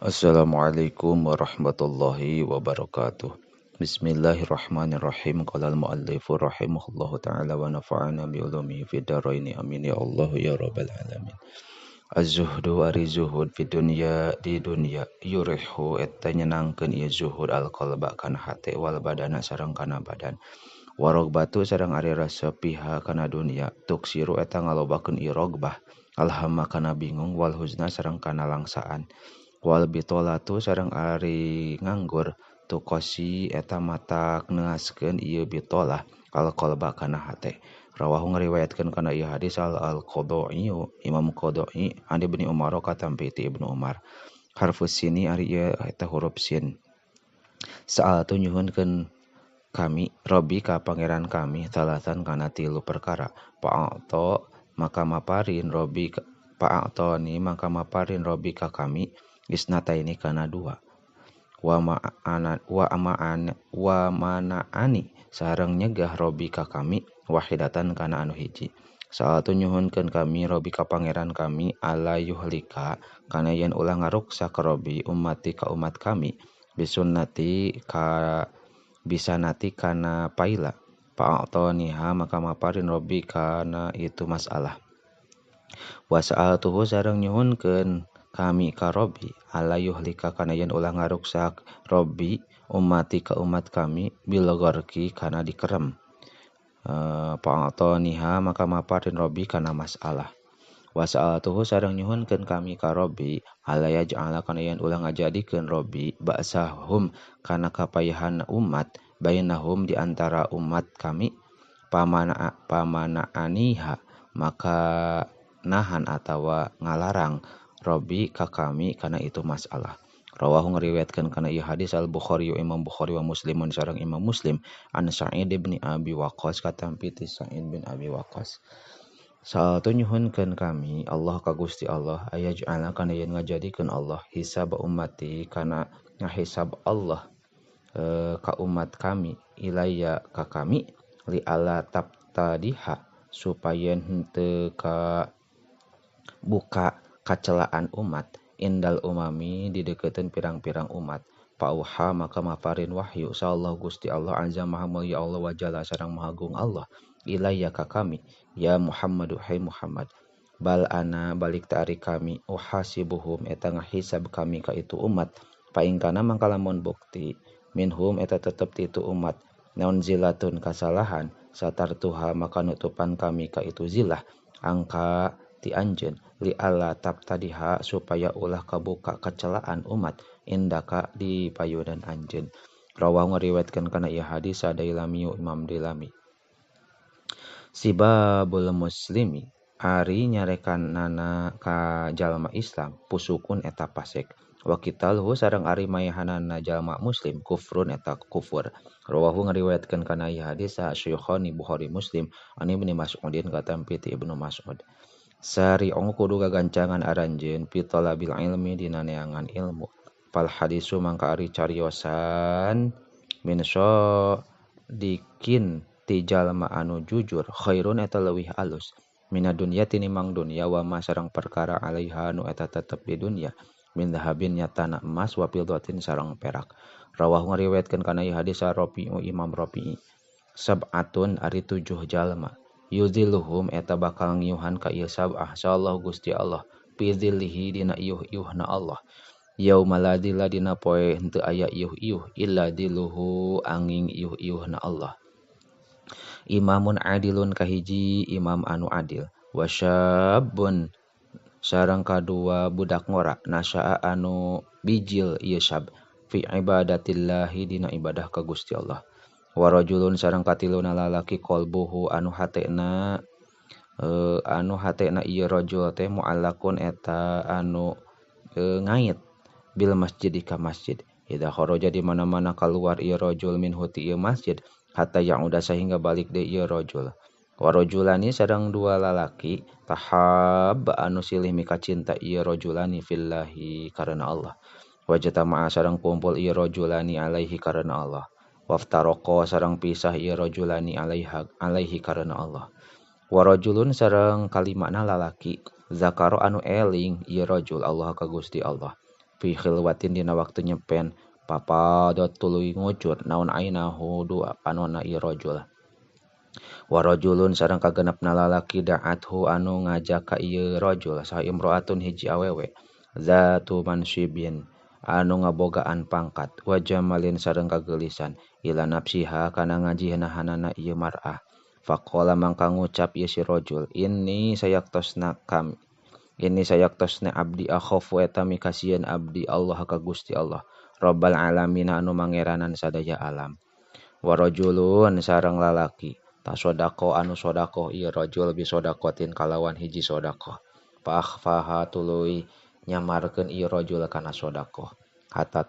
Assalamualaikum warahmatullahi wabarakatuh. Bismillahirrahmanirrahim. Qala al-muallifu rahimahullahu ta'ala wa nafa'ana bi ulumihi fid dharaini amin ya Allah ya rabbal alamin. Az-zuhdu ari zuhud fi dunya di dunya yurihu eta nyenangkeun ieu zuhud al-qalba kana hate wal badana sareng kana badan. Warogbatu sareng ari rasa piha kana dunya tuksiru eta ngalobakeun ieu rogbah alhamma kana bingung wal huzna sareng kana langsaan. Wal bitolatu sareng ari nganggur tukosi eta matak neaskeun ieu bitolah al qalba kana hate. Rawahu ngariwayatkeun kana ieu hadis al Qodoi Imam Qodoi an Ibnu Umar katampi ti Ibnu Umar. Harfus sini ari ieu eta huruf sin. Saal tu nyuhunkeun kami Robi ka pangeran kami talatan kana tilu perkara. Pa'ato maka maparin Robi Pa'atoni maka maparin Robi ka kami isnataini kana dua wa manaani sareng nyegah Robi ka kami wahidatan kana anu hiji. Saal tu nyuhunkeun kami Robi ka pangeran kami ala yuhlika kana yen ulah ngaruksak Robi ummati ka umat kami bisunnati ka bisanati kana paila. Pa'atoniha maka maparin Robi kana itu masalah. Wa sa'altuhu sareng nyuhunkeun kami ka Robi ala yuhlika kana yen ulah ngaruksak Robi ummati ka umat kami bilogorki kana dikerem. Pa'atoniha maka maparin Robi kana masalah. Wa sa'altuhu sareng nyuhunkeun kami ka Robi ala yaj'ala kana yen ulah ngajadikeun Robi ba'sahum kana kapayahan umat bainahum di antara umat kami pamana aniha maka nahan atawa ngalarang Robi ka kami kana itu masalah. Rawahu ngariwayatkeun kana ieu hadis al-Bukhari Imam Bukhari wa Muslimun sareng Imam Muslim an Sa'id bin Abi Waqqas katampi ti Sa'id bin Abi Waqqas. Saal tu nyuhunkeun kami Allah ka Gusti Allah ayaj'ala kana yen ngajadikeun Allah hisab ummati kana ngahisab Allah ka umat kami ilayya ka kami li ala tabtadiha supaya henteu ka buka kacelaan umat indal umami di dekeun pirang-pirang umat. Pauha maka maparin wahyu sallallahu Gusti Allah azza maha mulia Allah wa jalla sareng maha agung Allah ilayya ka kami ya Muhammadu hai Muhammad bal ana balik taari kami uhasibuhum eta ngahisab kami ka itu umat paingkana mangka lamun bukti minhum eta tetep ti itu umat naon zilatun kasalahan satartuha maka nutupan kami ka itu zilah angka ti anjeun li alla tabtadiha supaya ulah kabuka kacelaan umat indaka di payunan anjeun. Rawahu ngariwayatkeun kana ieu hadis Dailami Imam Dailami. Sibabul muslimi ari nyarekanana ka jalma Islam pusukun eta pasek. Wa qitaluhu sareng ari mayahanana jalma muslim kufrun eta kufur. Rawahu ngariwayatkeun kana ieu hadis Syaikhaini Bukhari Muslim an Ibnu Mas'udin katampi ti Ibnu Mas'ud. Sari'u kudu gagancangan aranjeun fi talabil ilmi dina neangan ilmu. Fal hadisu mangka ari cariosan min dikin ti jalma anu jujur khairun eta leuwih alus mina dunya tinimang dunya wa ma sareng perkara alaiha nu eta tetep di dunya min dahabin nyatana emas wa fiddatin sareng perak. Rawahu ngariwayatkeun kana ieu hadis Rafi'u Imam Rafi'i. Sab'atun ari 7 jalma yuzilluhum eta bakal ngiuhan ka ieu sab'ah sallallahu Gusti Allah fi dzillihi dina iuh-iuhna Allah yaumala dzilla dina poe henteu aya iuh-iuh illa dzilluhu angin iuh-iuhna Allah. Imamun adilun kahiji imam anu adil wasyabun sareng kadua budak ngora nasya'a anu bijil ieu syab fi ibadatillahi dina ibadah ka Gusti Allah. Warajulun sareng katiluna lalaki qalbuhu anu hatena ieu rajul teh muallakun eta anu ngait bil masjid ka masjid. Idza kharaja di mana-mana keluar ieu rajul minhu ti ieu masjid hatta ya'uda sehingga balik deui ieu rajul. Warajulani sareng dua lalaki tahab anu silih mika cinta ieu rajulani fillahi karena Allah. Wajtama'a sareng kumpul ieu rajulani alaihi karena Allah. Waftaraqo sareng pisah ieu rajulani alaihi karena Allah. Warajulun sareng kalimana lalaki zakaro anu eling ieu rajul Allah ka Gusti Allah. fi khilwatin dina waktu nyepen papadot tuluy ngucut naon ainahu dua panonna ieu rajul wa rajulun sareng kagenepna lalaki da'athu anu ngajak ka ieu rajul saha imro'atun hiji awewe zatu mansibin anu ngabogaan pangkat wa jamalin sareng kageulisan ila nafsiha kana ngajienahanana ieu mar'ah faqala mangka ngucap ieu si rajul ini sayaktosna abdi akhafu eta mikasieun abdi Allah ka Gusti Allah Rabbal alamin anu mangeranan sadaya alam wa rajulun sareng lalaki tasodaqo anu sodaqoh ieu rajul bisodaqotin kalawan hiji sodaqoh fa akhfaha tuluy nyamarkeun ieu rajul kana sodaqoh hatta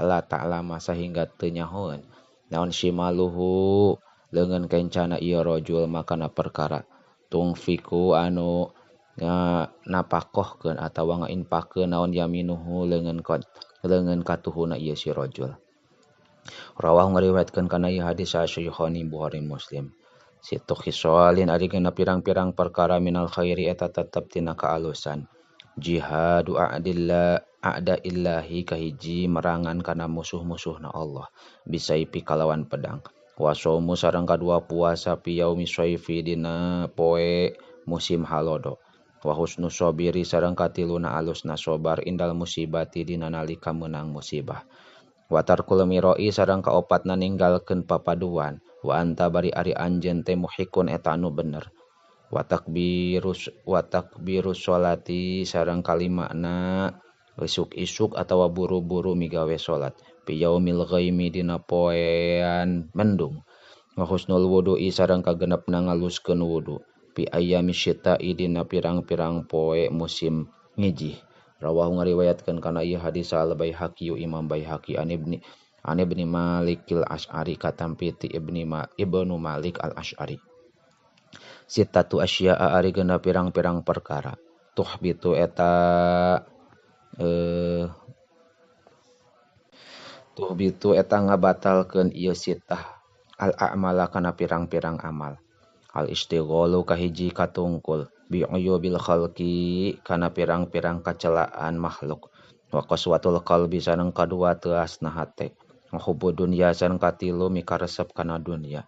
la ta'lama sehingga teu nyahoeun naon shimaluhu leungeun kencana ieu rajul makana perkara tungfiku anu napakohkeun atawa ngainfaqkeun naon yaminuhu leungeun katuhuna ieu si rajul. Rawahu ngariwayatkeun kana ieu hadis Syaikhaini Bukhari Muslim. Situ khisalin ari genep pirang-pirang perkara minal khairi eta tetep tina kaalusan. Jihadu a'da illahi kahiji merangan kana musuh-musuhna Allah bisaifi kalawan pedang. Wasomu sareng kadua puasa fi yaumi syaifi dina poe musim halodo. Wa husnu sabiri sareng katiluna alusna sabar indal musibati dina nalika meunang musibah. Wa tarkul miroi sareng kaopatna ninggalkeun papaduan. Wa anta bari ari anjeun teh muhikun eta anu bener. Wa takbirus sholati sareng kalimana isuk-isuk atawa buru-buru migawe salat. Fi yaumil ghaimi dina poean mendung wa husnul wudu'i sareng kagenepna ngaluskeun wudu fi ayyami syita'i dina pirang-pirang poe musim ngijih rawahu ngariwayatkeun kana ieu hadis al Baihaqi Imam Baihaqi an ibni Malik al Asy'ari katampi ti Ibnu Malik al Asy'ari sitatu asya'a ari genep pirang-pirang perkara tuhbitu eta ngabatalkeun ieu sitah al a'mala kana pirang-pirang amal al istighalu kahiji katungkul bi uyubil khalqi kana pirang-pirang kacelaan makhluk wa qaswatul qalbi sareng kadua teasna hate hubbu dunya sareng katilu mikaresep kana dunya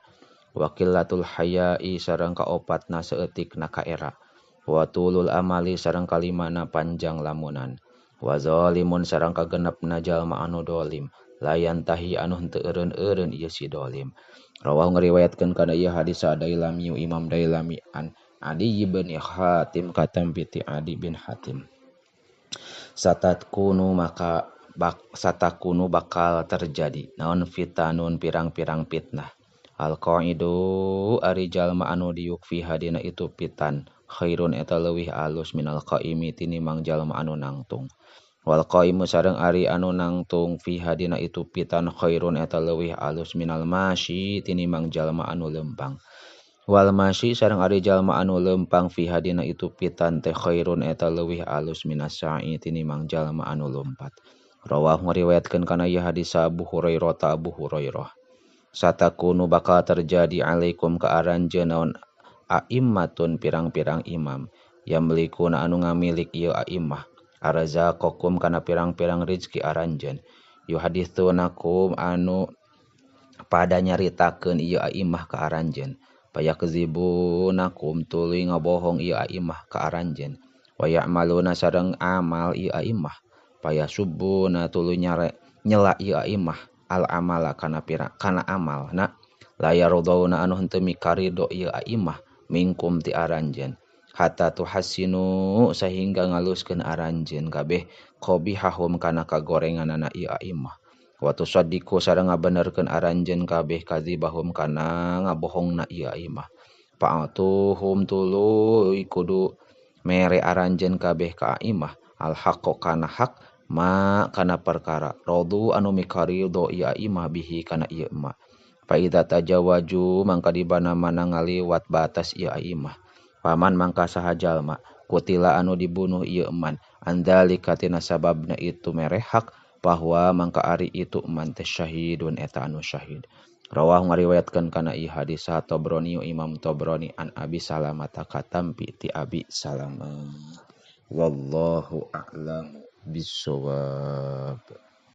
wa qillatul haya'i sareng kaopatna saeutikna kaera wa tulul amali sareng kalimana panjang lamunan wa zalimun sareng kagenepna jalma anu dolim layan tahi anu henteu eureun-eureun ieu si dolim. Rawahu ngariwayatkeun kana ieu hadis Dailami Imam Dailami an Adi bin Hatim katampi ti Adi bin Hatim. Satakunu bakal terjadi naon fitanun pirang-pirang fitnah. Al-qaidu ari jalma anu diuk fi hadina itu pitan khairun eta leuwih alus minal qaimi tinimbang jalma anu nangtung. Wal qaimu sareng ari anu nangtung fi hadina itu pitan khairun eta leuwih alus minal masyi tinimbang jalma anu lempang. Wal masyi sareng ari jalma anu lempang fi hadina itu pitan teh khairun eta leuwih alus minas sa'i tinimbang jalma anu lompat. Rawahu ngariwayatkeun kana ieu hadis Abu Hurairah. Satakunu bakal terjadi alaikum ka aranjeun naon a'immatun pirang-pirang imam yamlikuna anu ngamilik ieu a'immah arzaqakum kana pirang-pirang rezeki aranjeun yuhaditsunakum anu pada nyaritakeun ieu a'immah ka aranjeun payakzibunakum tuluy ngabohong ieu a'immah ka aranjeun wa ya'maluna sareng amal ieu a'immah payasubbuna tuluy nyela ieu a'immah al amala kana amalna la yardauna anu henteu mikarido ieu a'immah mingkum ti aranjeun hatta tuhassinu sehingga ngaluskeun aranjeun kabeh qabihahum kana kagorenganana ieu a'immah wa tusaddiqu sareng ngabenerkeun aranjeun kabeh kadzibahum kana ngabohongna ieu a'immah fa'atuhum tuluy kudu mere aranjeun kabeh ka a'immah al haqqo kana hak ma kana perkara radu anu mikarido ieu a'immah bihi kana ieu emmah fa idza tajawaju mangka dibana-mana ngaliwat batas ieu a'immah paman mangka saha jalma kutila anu dibunuh ieu eman andalika tina sababna itu merehak bahwa mangka ari itu eman teh syahidun eta anu syahid. Rawahu ngariwayatkeun kana ieu hadis Tabrani Imam Tabrani an Abi Salamah katampi ti Abi Salamah. Wallahu a'lamu bissawab.